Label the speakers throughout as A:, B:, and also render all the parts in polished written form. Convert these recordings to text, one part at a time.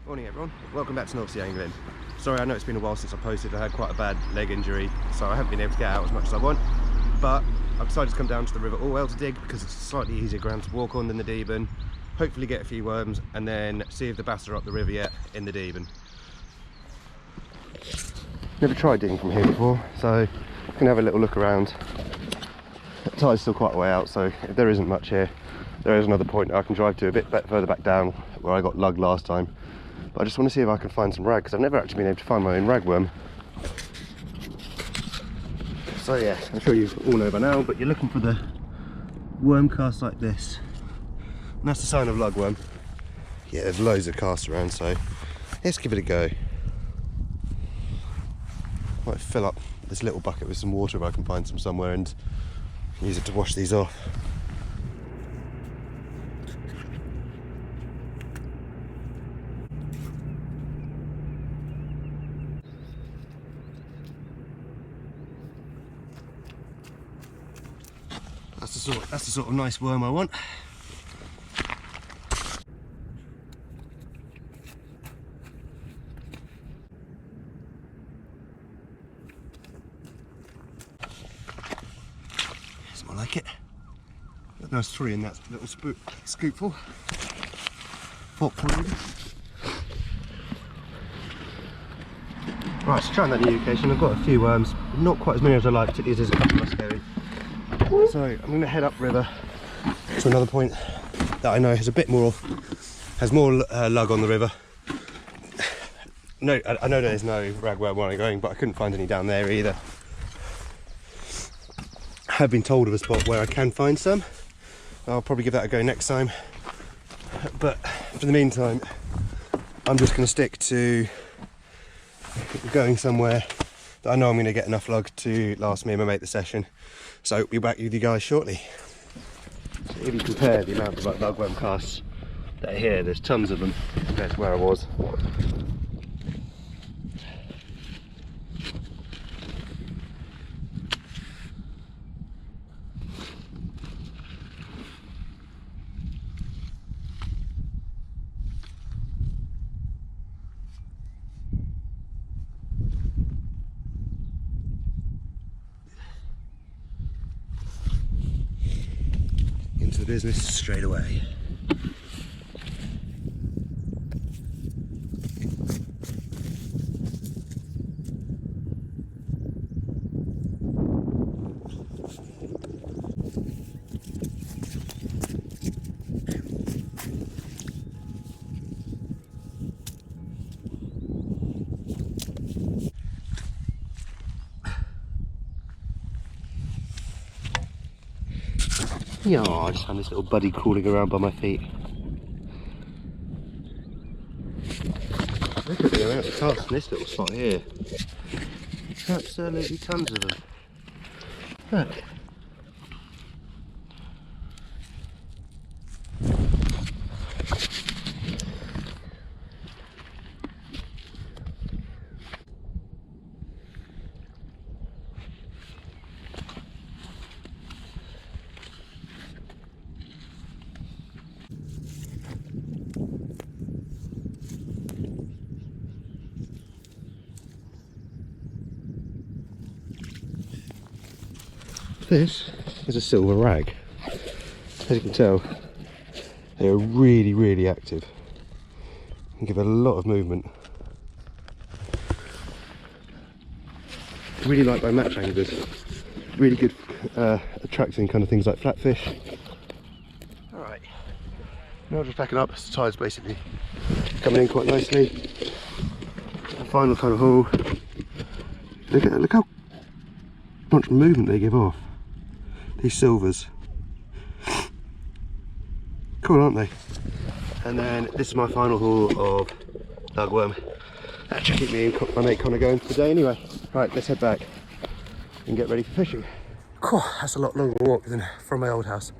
A: Morning everyone, welcome back to North Sea Angling. Sorry, I know it's been a while since I posted. I had quite a bad leg injury, so I haven't been able to get out as much as I want. But I've decided to come down to the River Orwell to dig because it's slightly easier ground to walk on than the Deben. Hopefully get a few worms and then see if the bass are up the river yet in the Deben. Never tried digging from here before, so I'm going to have a little look around. The tide's still quite a way out, so if there isn't much here, there is another point I can drive to a bit further back down where I got lugged last time. But I just want to see if I can find some rag, because I've never actually been able to find my own ragworm. So yeah, I'm sure you all know by now, but you're looking for the worm cast like this. And that's the sign of lugworm. Yeah, there's loads of casts around, so let's give it a go. Might fill up this little bucket with some water if I can find some somewhere and use it to wash these off. That's the sort of nice worm I want. That's more like it. Got a nice 3 in that little scoopful. Forkful. Right, so trying that new occasion. I've got a few worms, not quite as many as I like, particularly as there's a couple of us going. So I'm going to head upriver to another point that I know has a bit more, lug on the river. No, I know there's no ragworm where I'm going, but I couldn't find any down there either. I have been told of a spot where I can find some. I'll probably give that a go next time. But for the meantime, I'm just going to stick to going somewhere that I know I'm going to get enough lug to last me and my mate the session. So we'll be back with you guys shortly. So if you compare the amount of lugworm casts that are here, there's tons of them compared to where I was. Into the business straight away. Yeah, I just found this little buddy crawling around by my feet. Look at the amount of casts in this little spot here. Absolutely tons of them. Look. This is a silver rag. As you can tell, they are really, really active and give it a lot of movement. Really liked by match anglers. Really good attracting kind of things like flatfish. Alright, now just packing up. The tide's basically coming in quite nicely. The final kind of haul. Look how much movement they give off. These silvers. Cool, aren't they? And then this is my final haul of lugworm. That should keep me and my mate Connor going for the day anyway. Right, let's head back and get ready for fishing. Cool, that's a lot longer walk than from my old house.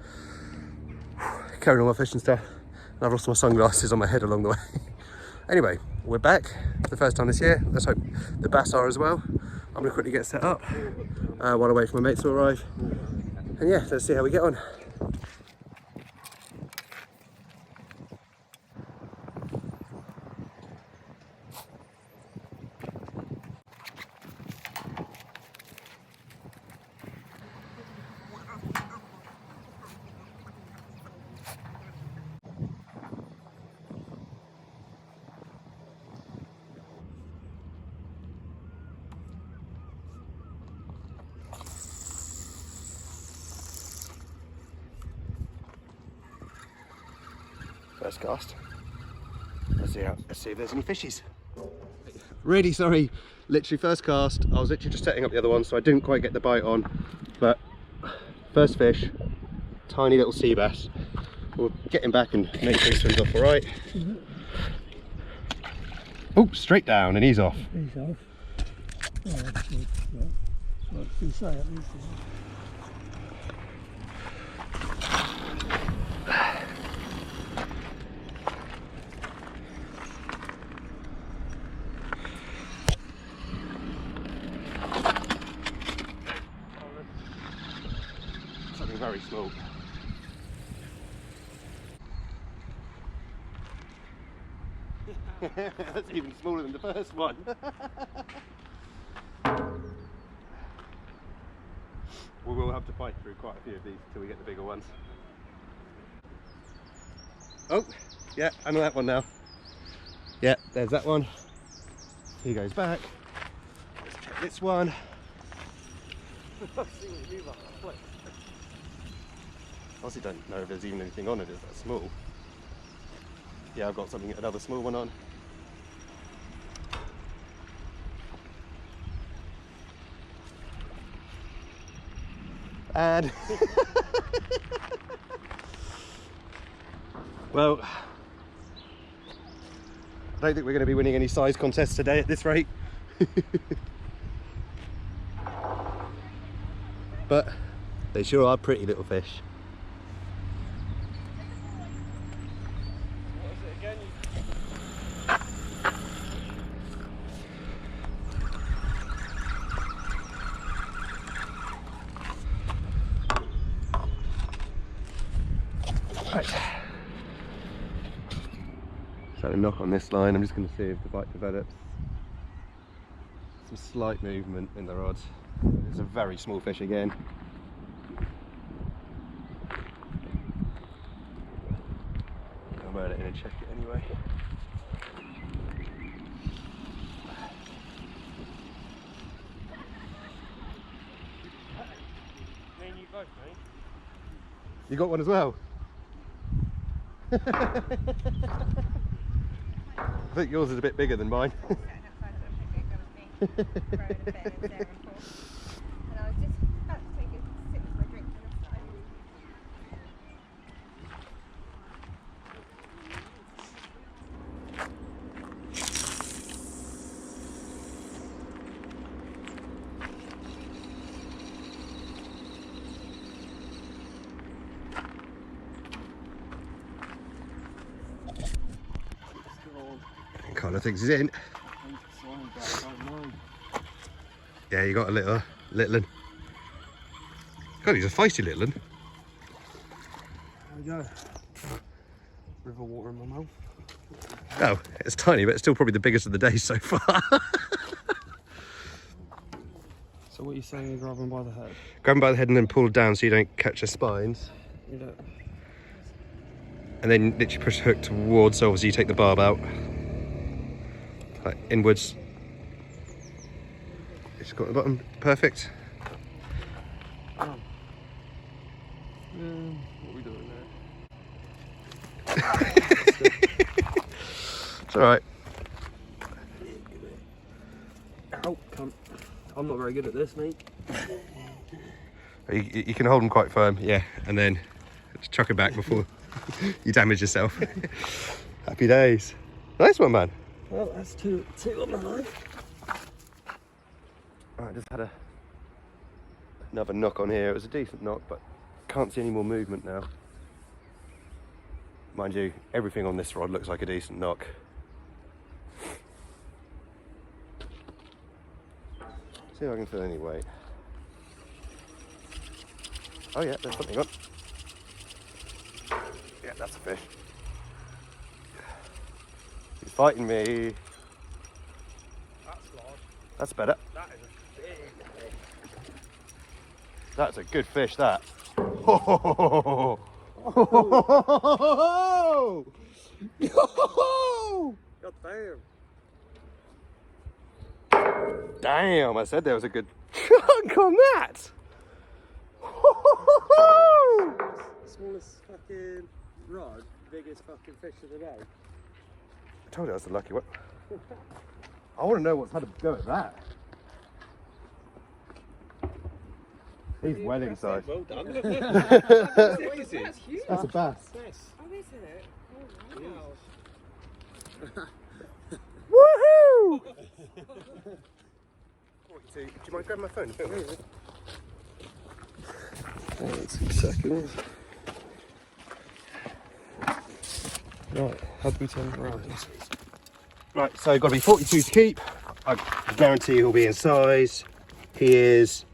A: Carrying all my fishing stuff. And I've lost my sunglasses on my head along the way. Anyway, we're back for the first time this year. Let's hope the bass are as well. I'm going to quickly get set up while I wait for my mates to arrive. And yeah, let's see how we get on. First cast. Let's see if there's any fishies. Really sorry, literally first cast. I was literally just setting up the other one, so I didn't quite get the bite on. But first fish, tiny little sea bass. We'll get him back and make sure he swims off all right. Oh, straight down and he's off.
B: He's off. Oh, that's good. Yeah. Well, I can say at least.
A: Something very small. That's even smaller than the first one. We will have to fight through quite a few of these until we get the bigger ones. Oh, yeah, I know that one now. Yeah, there's that one. He goes back. Let's check this one. Honestly don't know if there's even anything on it, is that small? Yeah, I've got something, another small one on. And well, I don't think we're going to be winning any size contests today at this rate. But they sure are pretty little fish.
B: What is it again?
A: Right. So a knock on this line. I'm just going to see if the bite develops. Some slight movement in the rod. It's a very small fish again. I'll reel it in and check it anyway.
B: Me and you both, mate.
A: You got one as well? I think yours is a bit bigger than mine.
C: And I was just about to take a sip of my drink and I started.
A: Kind of thinks he's in. Yeah, you got a little one. God, he's a feisty little one.
B: There we go. River water in my mouth.
A: Oh, it's tiny, but it's still probably the biggest of the day so far.
B: So what are you saying, you grab him by the head?
A: Grab him by the head and then pull down so you don't catch the spines.
B: You don't.
A: And then literally push the hook towards, so obviously you take the barb out. Like inwards. It's got the bottom, perfect.
B: What are we doing there?
A: It's alright.
B: Oh, come. I'm not very good at this, mate.
A: You can hold them quite firm, yeah, and then just chuck it back before you damage yourself. Happy days. Nice one, man.
B: Well, that's two on the line.
A: Right, I just had another knock on here. It was a decent knock, but can't see any more movement now. Mind you, everything on this rod looks like a decent knock. See if I can feel any weight. Oh yeah, there's something on. Yeah, that's a fish. He's fighting me.
B: That's large.
A: That's better.
B: That is a big fish.
A: That's a good fish, that. Oh.
B: God damn.
A: Damn, I said there was a good chunk on that.
B: Smallest fucking rod. Biggest fucking fish of the day.
A: I told you that's the lucky one. I want to know what's had a go at that. He's well inside.
B: Well done.
C: What is it? That's huge.
A: That's a bass.
B: Yes.
C: Oh, is it? Oh, wow.
A: Woohoo! 42. Do you mind grabbing my phone?
B: Wait 2 seconds. Right, how do we turn it around?
A: Right, so got to be 42 to keep. I guarantee he'll be in size. He is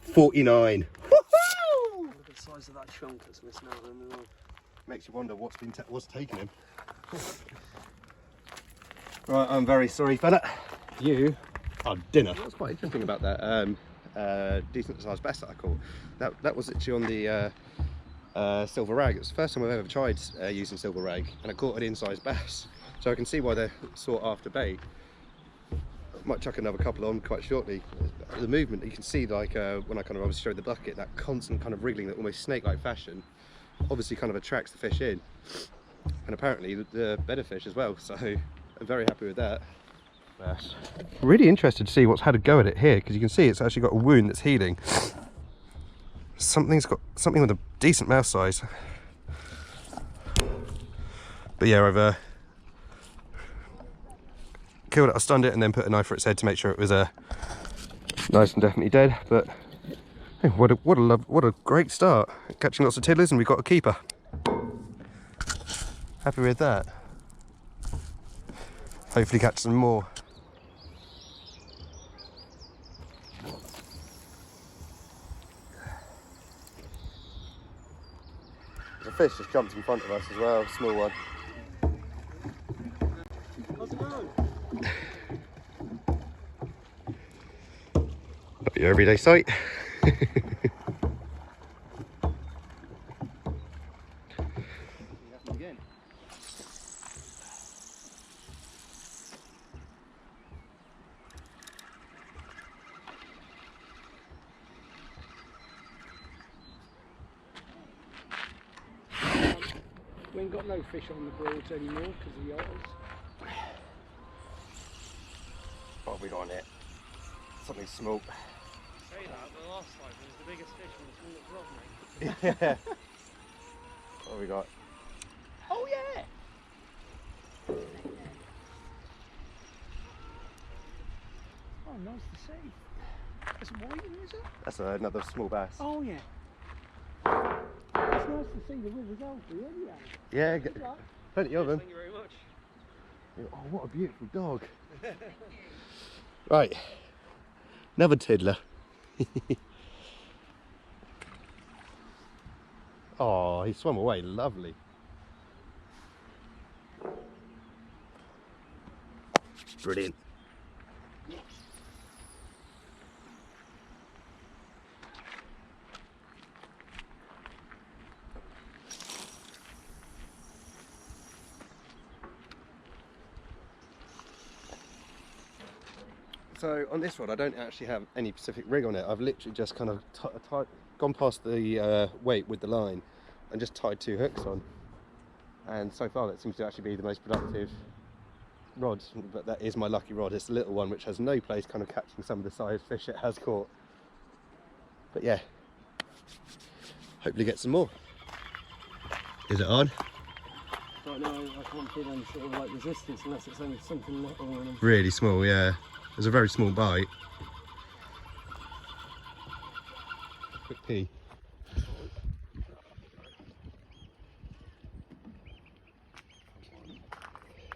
A: 49. Woohoo!
B: Look at the size of that chunk that's missing out in the middle.
A: Makes you wonder what's taking him. Right, I'm very sorry, fella. You are dinner. What's quite interesting about that decent sized bass that I caught? That was actually on the silver rag. It was the first time I've ever tried using silver rag, and I caught an in-sized bass. So I can see why they're sought after bait. Might chuck another couple on quite shortly. The movement you can see, like when I kind of obviously showed the bucket, that constant kind of wriggling, that almost snake-like fashion, obviously kind of attracts the fish in, and apparently the better fish as well. So I'm very happy with that. Yes. Really interested to see what's had a go at it here, because you can see it's actually got a wound that's healing. Something with a decent mouth size. But yeah, I've killed it, I stunned it, and then put a knife for its head to make sure it was nice and definitely dead. But hey, what a great start! Catching lots of tiddlers, and we've got a keeper. Happy with that. Hopefully catch some more. The fish just jumped in front of us as well, a small one.
B: How's it going?
A: Not your everyday sight. Again.
B: We ain't got no fish on the Broads anymore because of the otters.
A: What have we got on it? Something small.
B: Say that, the last time it was the biggest fish on the smallest rod, mate.
A: Yeah. What have we got?
B: Oh yeah! Oh, nice to see. That's a whiting, is it?
A: That's another small bass.
B: Oh yeah. It's nice to see the rivers healthy, isn't it?
A: Yeah, plenty of them.
B: Thank you very much.
A: Oh, what a beautiful dog. Right, another tiddler. Oh, he swam away, lovely. Brilliant. So on this rod I don't actually have any specific rig on it. I've literally just kind of gone past the weight with the line and just tied 2 hooks on, and so far that seems to actually be the most productive rod. But that is my lucky rod. It's the little one which has no place kind of catching some of the size fish it has caught. But yeah, hopefully get some more. Is it on?
B: Right now I can't feel any sort of like resistance unless it's only something little on them.
A: Really small, yeah. There's a very small bite. Quick pee.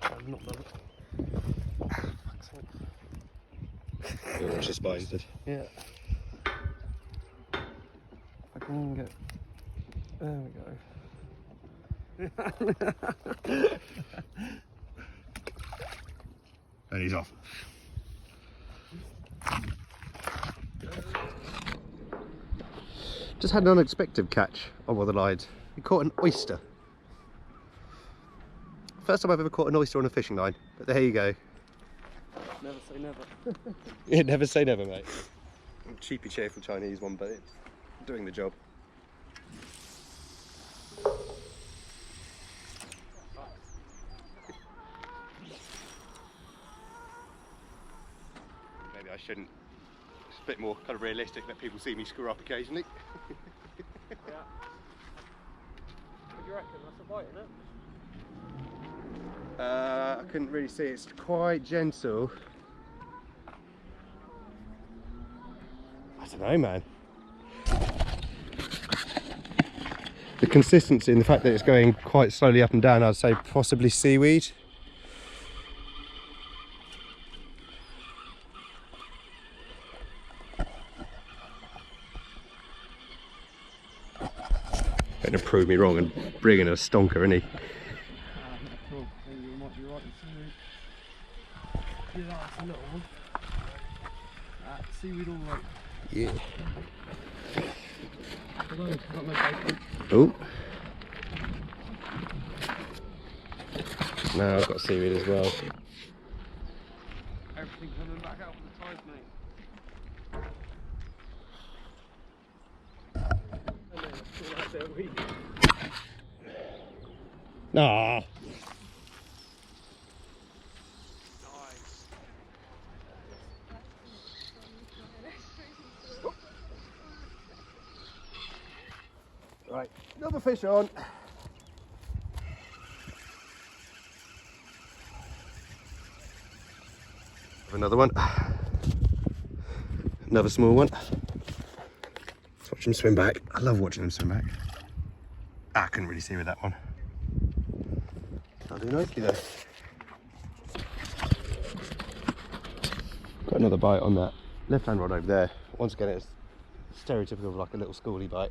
B: I've not done it.
A: You'll watch the spines, did.
B: Yeah. I can get. There we go.
A: And he's off. Just had an unexpected catch on one of the lines. He caught an oyster. First time I've ever caught an oyster on a fishing line, but there you go.
B: Never say never.
A: Yeah, never say never, mate. Cheapy, cheerful Chinese one, but it's doing the job. shouldn't. It's a bit more kind of realistic that people see me screw up occasionally.
B: Yeah. What do you reckon? That's a bite, isn't it?
A: I couldn't really see. It's quite gentle. I don't know, man. The consistency and the fact that it's going quite slowly up and down, I'd say possibly seaweed. Going to prove me wrong and bring in a stonker, isn't he?
B: Cool. I think you might be right. Yeah, that's a little one. Seaweed all right.
A: Yeah.
B: Hello, got no bacon.
A: Oh. Now I've got seaweed as well.
B: Everything coming back out with the tide, mate. And then it's all out there weak.
A: Nah.
B: Nice.
A: Right, another fish on. Another one. Another small one. Let's watch him swim back. I love watching him swim back. I couldn't really see with that one. I'll do nicely though. Got another bite on that left hand rod over there. Once again, it's stereotypical of like a little schoolie bite.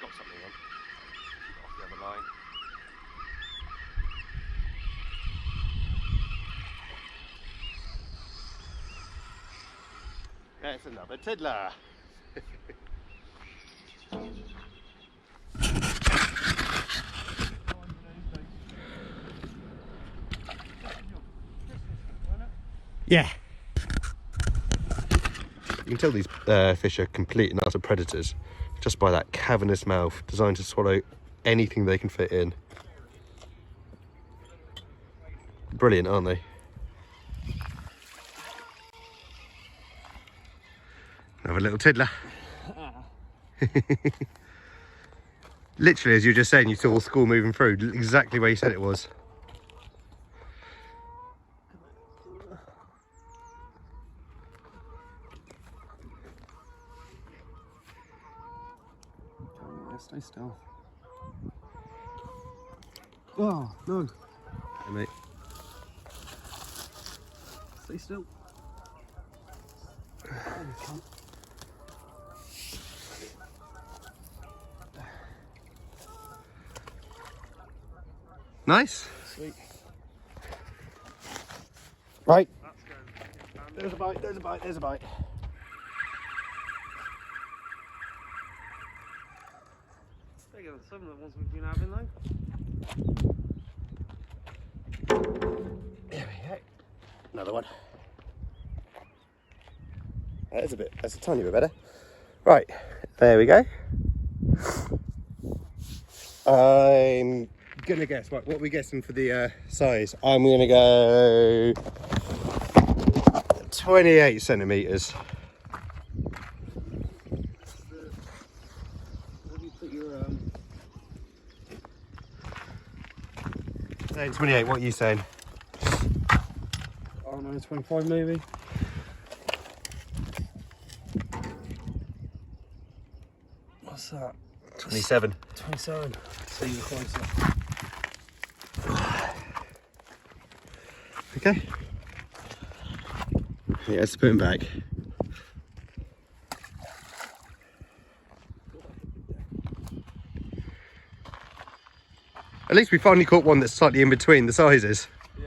A: Got something on. Off the other line. There's another tiddler. Yeah. You can tell these fish are complete and utter predators just by that cavernous mouth designed to swallow anything they can fit in. Brilliant, aren't they? Another little tiddler. Literally, as you were just saying, you saw the school moving through, exactly where you said it was.
B: Stay still. Oh, no.
A: Hey, mate.
B: Stay still.
A: Nice.
B: Sweet.
A: Right.
B: That's good.
A: There's a bite, there's a bite, there's a bite.
B: Bigger than some of the ones we've been having though.
A: There we go. Another one. That's a tiny bit better. Right, there we go. I'm gonna guess, right, what are we guessing for the size? I'm gonna go 28 centimetres.
B: What do you put your
A: Saying 28, what are you saying?
B: I don't know, 25 maybe? What's that?
A: 27.
B: 27. So you're closer.
A: Okay. Yeah, let's put him back. At least we finally caught one that's slightly in between the sizes.
B: Yeah.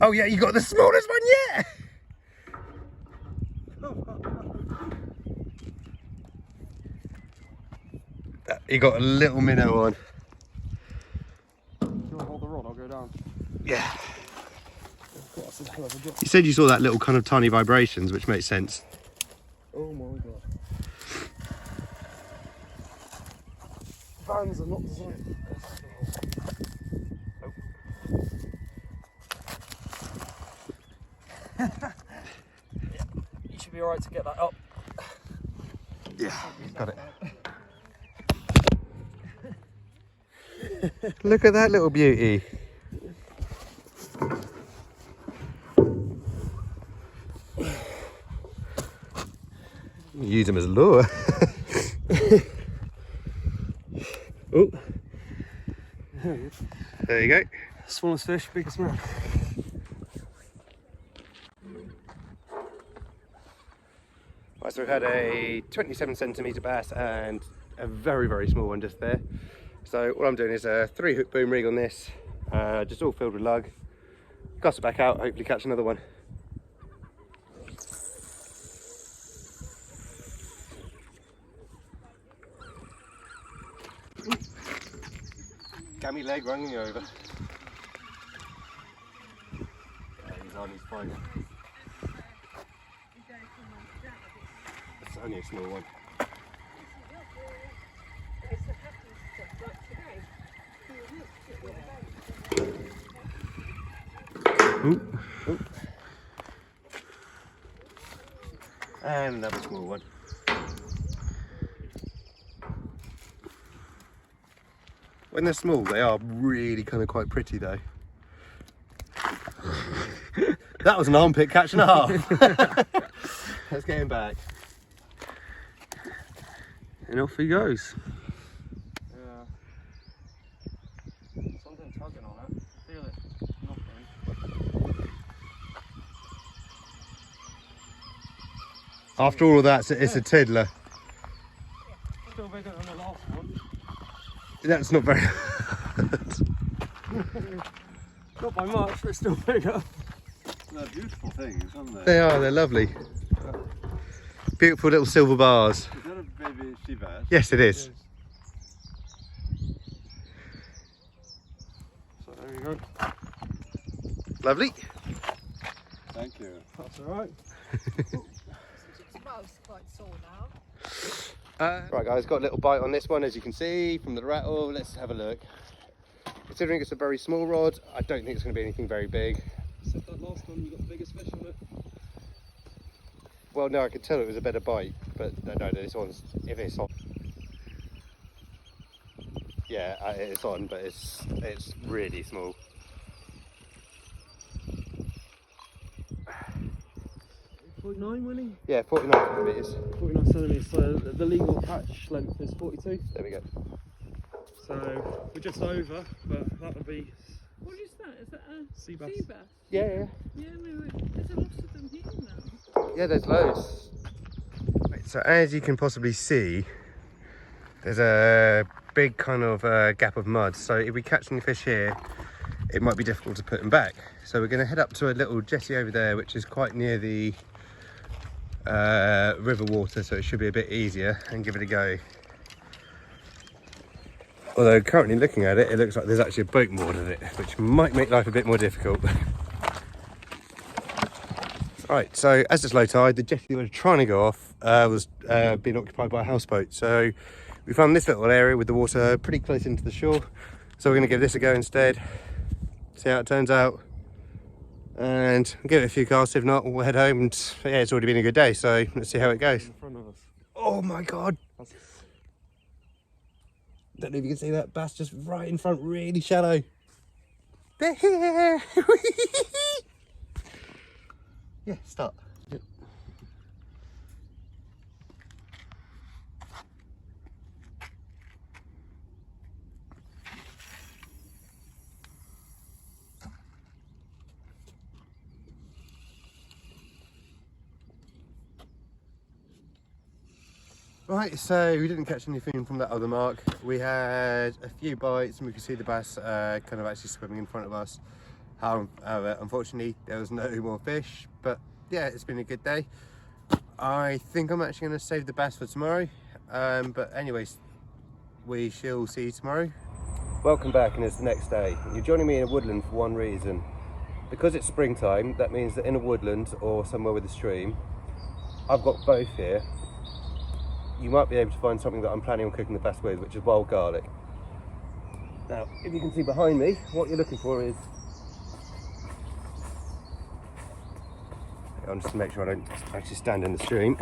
A: Oh yeah, you got the smallest one yet! You got a little minnow on. You said you saw that little kind of tiny vibrations, which makes sense.
B: Oh my god. Vans are not designed for this. You should be alright to get that up.
A: Yeah, got it. Look at that little beauty. Use them as a lure. Oh, there you go.
B: Smallest fish, biggest man.
A: Right, so we've had a 27 centimetre bass and a very, very small one just there. So what I'm doing is a 3-hook boom rig on this, just all filled with lug. Cast it back out, hopefully catch another one. Gammy leg running over. Yeah, he's on, he's fine. It's only a small one. Ooh. Ooh. And another small one. When they're small, they are really kind of quite pretty though. That was an armpit catch and a half. Let's get him back.
B: And off he goes. Yeah. Something tugging on it. Feel it. Nothing.
A: After all of that, it's a tiddler.
B: Still bigger than the last one.
A: That's not very
B: Not by much, but still bigger.
D: They're beautiful things, aren't they?
A: They are, they're lovely. Beautiful little silver bars.
D: Is that a baby sea bass?
A: Yes, it is.
B: So there you go.
A: Lovely.
D: Thank you.
B: That's alright.
C: Mouth's quite sore now.
A: Right guys, got a little bite on this one as you can see from the rattle. Let's have a look. Considering it's a very small rod, I don't think it's going to be anything very big.
B: Except that last one, you got the biggest fish on it.
A: Well, no, I could tell it was a better bite, but no, this one's, if it's on. Yeah, it's on, but it's really small.
B: 49, Winnie?
A: Yeah, 49 centimetres.
B: 49 centimetres, so the legal catch length is 42.
A: There we go.
B: So we're just over, but that would be
C: What is that? Is that a
B: sea bass.
C: sea bass?
A: Yeah.
C: Yeah, there's a lot of them here now.
A: Yeah, there's loads. Right, so as you can possibly see, there's a big kind of gap of mud. So if we catch any fish here, it might be difficult to put them back. So we're going to head up to a little jetty over there, which is quite near the river water, so it should be a bit easier, and give it a go. Although currently looking at it, it looks like there's actually a boat moored in it, which might make life a bit more difficult. Right, so as it's low tide, the jetty we were trying to go off was being occupied by a houseboat. So we found this little area with the water pretty close into the shore. So we're going to give this a go instead, see how it turns out, and give it a few casts. If not, we'll head home. And yeah, it's already been a good day, so let's see how it goes.
B: in front of us.
A: Oh my God. Don't know if you can see that bass just right in front, really shallow. They're here. Yeah, start.
B: Yep.
A: Right, so we didn't catch anything from that other mark. We had a few bites and we could see the bass kind of actually swimming in front of us. However, unfortunately, there was no more fish, but yeah, it's been a good day. I think I'm actually going to save the bass for tomorrow, but anyways, we shall see you tomorrow. Welcome back, and it's the next day. You're joining me in a woodland for one reason. because it's springtime, that means that in a woodland or somewhere with a stream, I've got both here. You might be able to find something that I'm planning on cooking the best with, which is wild garlic. Now, if you can see behind me, what you're looking for is... I'll just make sure I don't actually stand in the stream.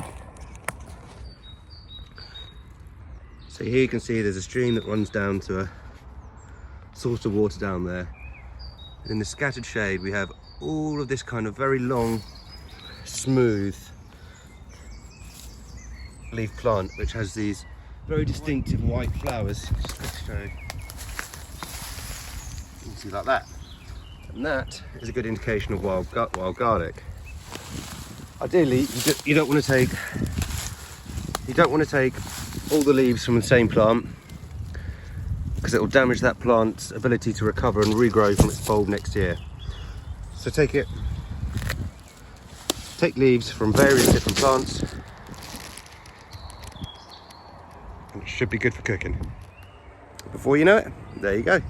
A: So here you can see there's a stream that runs down to a source of water down there. And in the scattered shade we have all of this kind of very long, smooth leaf plant, which has these very distinctive white flowers. Just to show you. You can see like that. And that is a good indication of wild garlic. Ideally, you don't want to take all the leaves from the same plant, because it will damage that plant's ability to recover and regrow from its bulb next year. So take leaves from various different plants, and it should be good for cooking. Before you know it, there you go.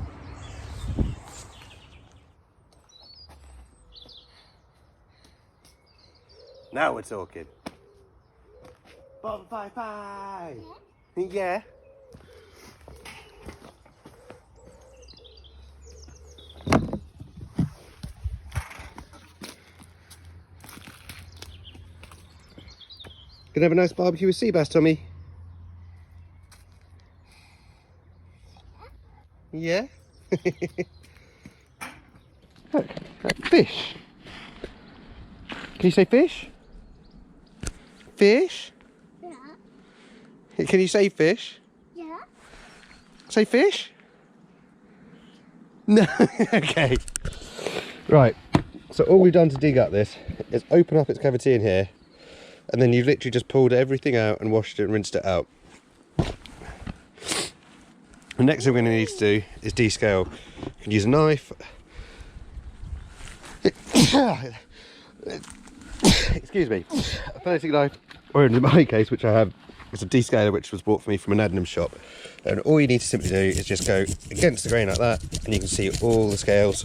A: Now we're talking. Bye. Yeah. Gonna have a nice barbecue with sea bass, Tommy. Yeah. Look, fish. Can you say fish? Fish?
E: Yeah.
A: Can you say fish?
E: Yeah.
A: Say fish? No. Okay. Right. So all we've done to dig up this is open up its cavity in here, and then you've literally just pulled everything out and washed it and rinsed it out. The next thing we're going to need to do is descale. You can use a knife. Excuse me. A filleting knife, or in my case, which I have, it's a descaler which was bought for me from an Adnam shop. And all you need to simply do is just go against the grain like that, and you can see all the scales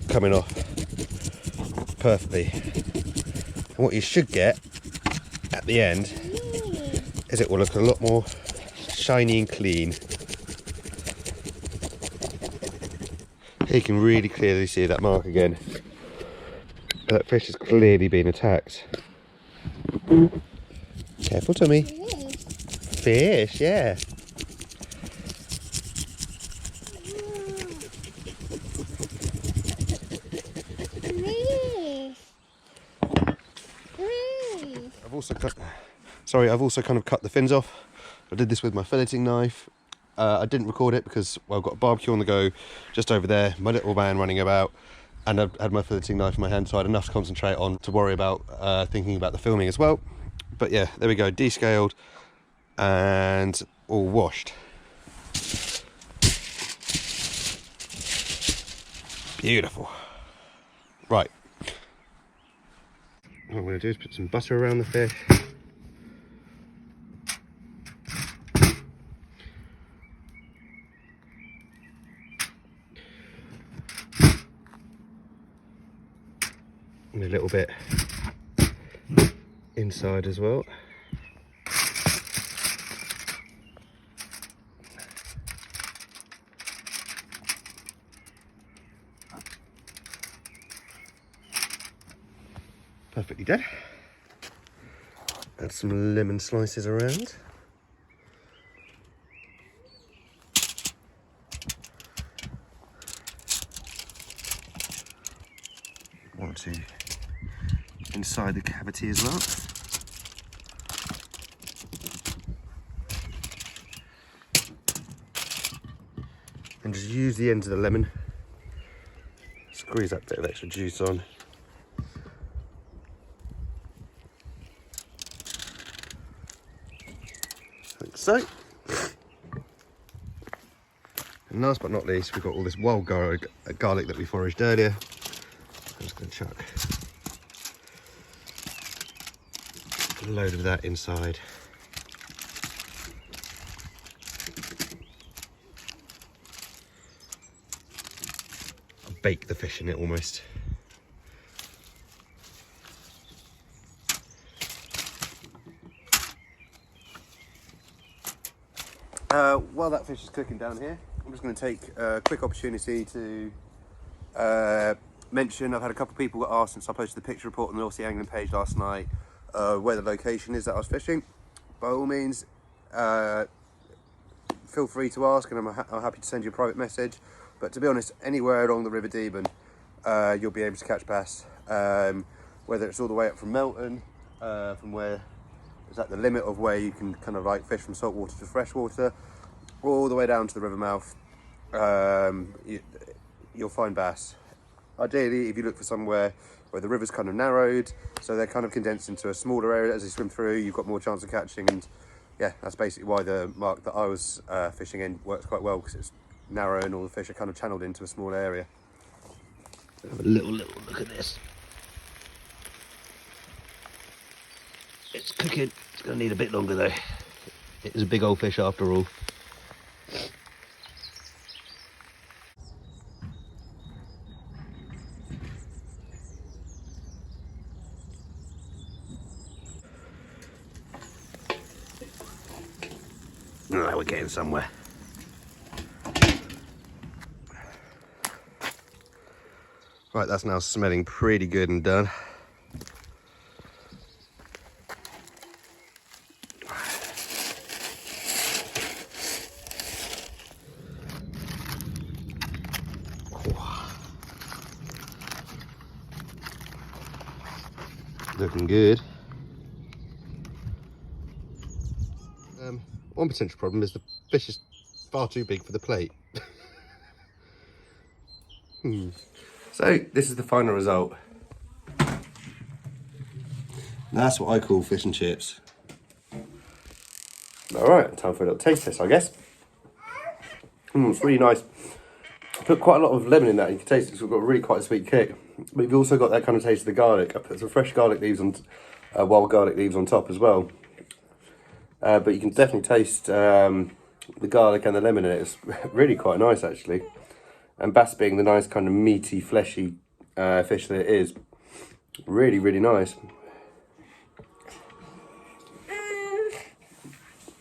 A: coming off perfectly. And what you should get at the end is it will look a lot more shiny and clean. Here you can really clearly see that mark again. That fish has clearly been attacked. Careful, Tommy. Fish, yeah. I've also kind of cut the fins off. I did this with my filleting knife. I didn't record it because, well, I've got a barbecue on the go just over there, my little man running about, and I had my filleting knife in my hand, so I had enough to concentrate on to worry about thinking about the filming as well. But yeah, there we go, descaled and all washed. Beautiful. Right. What I'm going to do is put some butter around the fish. And a little bit inside as well. Perfectly dead. Add some lemon slices around. One or two inside the cavity as well. And just use the ends of the lemon. Squeeze that bit of extra juice on. Like so. And last but not least, we've got all this wild garlic that we foraged earlier. I'm just going to chuck a load of that inside. I'll bake the fish in it almost. While that fish is cooking down here, I'm just going to take a quick opportunity to mention I've had a couple of people that asked since I posted the picture report on the North Sea Angling page last night where the location is that I was fishing. By all means, feel free to ask, and I'm happy to send you a private message. But to be honest, anywhere along the River Deben, you'll be able to catch bass. Whether it's all the way up from Melton, from where it's at the limit of where you can kind of like fish from saltwater to freshwater, all the way down to the river mouth, you'll find bass. Ideally, if you look for somewhere where the river's kind of narrowed, so they're kind of condensed into a smaller area as they swim through, you've got more chance of catching. And yeah, that's basically why the mark that I was fishing in works quite well, because it's narrow and all the fish are kind of channeled into a small area. Have a little look at this. It's cooking. It's going to need a bit longer though. It is a big old fish after all. No, we're getting somewhere. Right, that's now smelling pretty good and done. Looking good. One potential problem is the fish is far too big for the plate. So this is the final result. That's what I call fish and chips. Alright, time for a little taste test, I guess. It's really nice. I put quite a lot of lemon in that, you can taste it, so we've got really quite a sweet kick. But you've also got that kind of taste of the garlic. I put some fresh garlic leaves on, wild garlic leaves on top as well. But you can definitely taste the garlic and the lemon in it. It's really quite nice actually. And bass being the nice kind of meaty, fleshy fish that it is, really, really nice.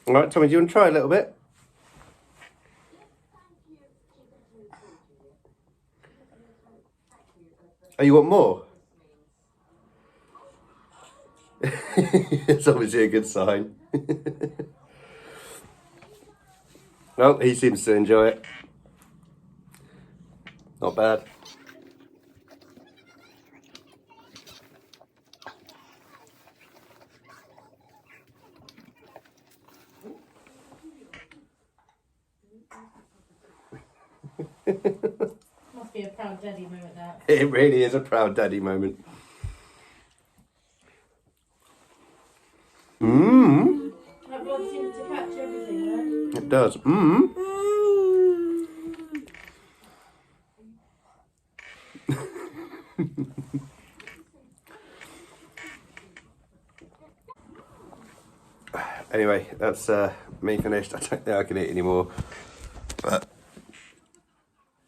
A: All right, Tommy, do you want to try a little bit? Oh, you want more? It's obviously a good sign. Well, he seems to enjoy it. Not bad.
C: Must be a proud daddy moment, that.
A: It really is a proud daddy moment.
C: That rod seems to catch everything,
A: It does. Anyway, that's me finished. I don't think I can eat anymore. But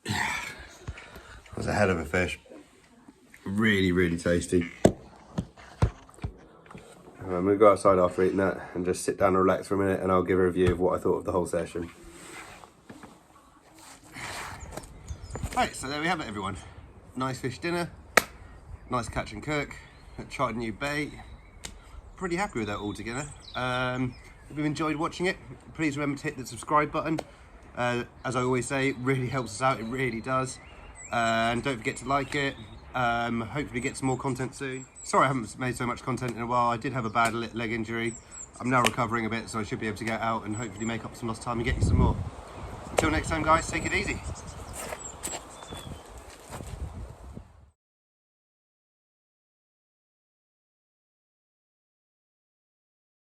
A: that was a hell of a fish. Really, really tasty. I'm going to go outside after eating that and just sit down and relax for a minute, and I'll give a review of what I thought of the whole session. Right, so there we have it, everyone. Nice fish dinner, nice catch and cook, tried a new bait. Pretty happy with that altogether. If you've enjoyed watching it, please remember to hit the subscribe button. As I always say, it really helps us out, it really does. And don't forget to like it. Hopefully get some more content soon. Sorry I haven't made so much content in a while. I did have a bad leg injury. I'm now recovering a bit, so I should be able to get out and hopefully make up some lost time and get you some more. Until next time, guys, take it easy.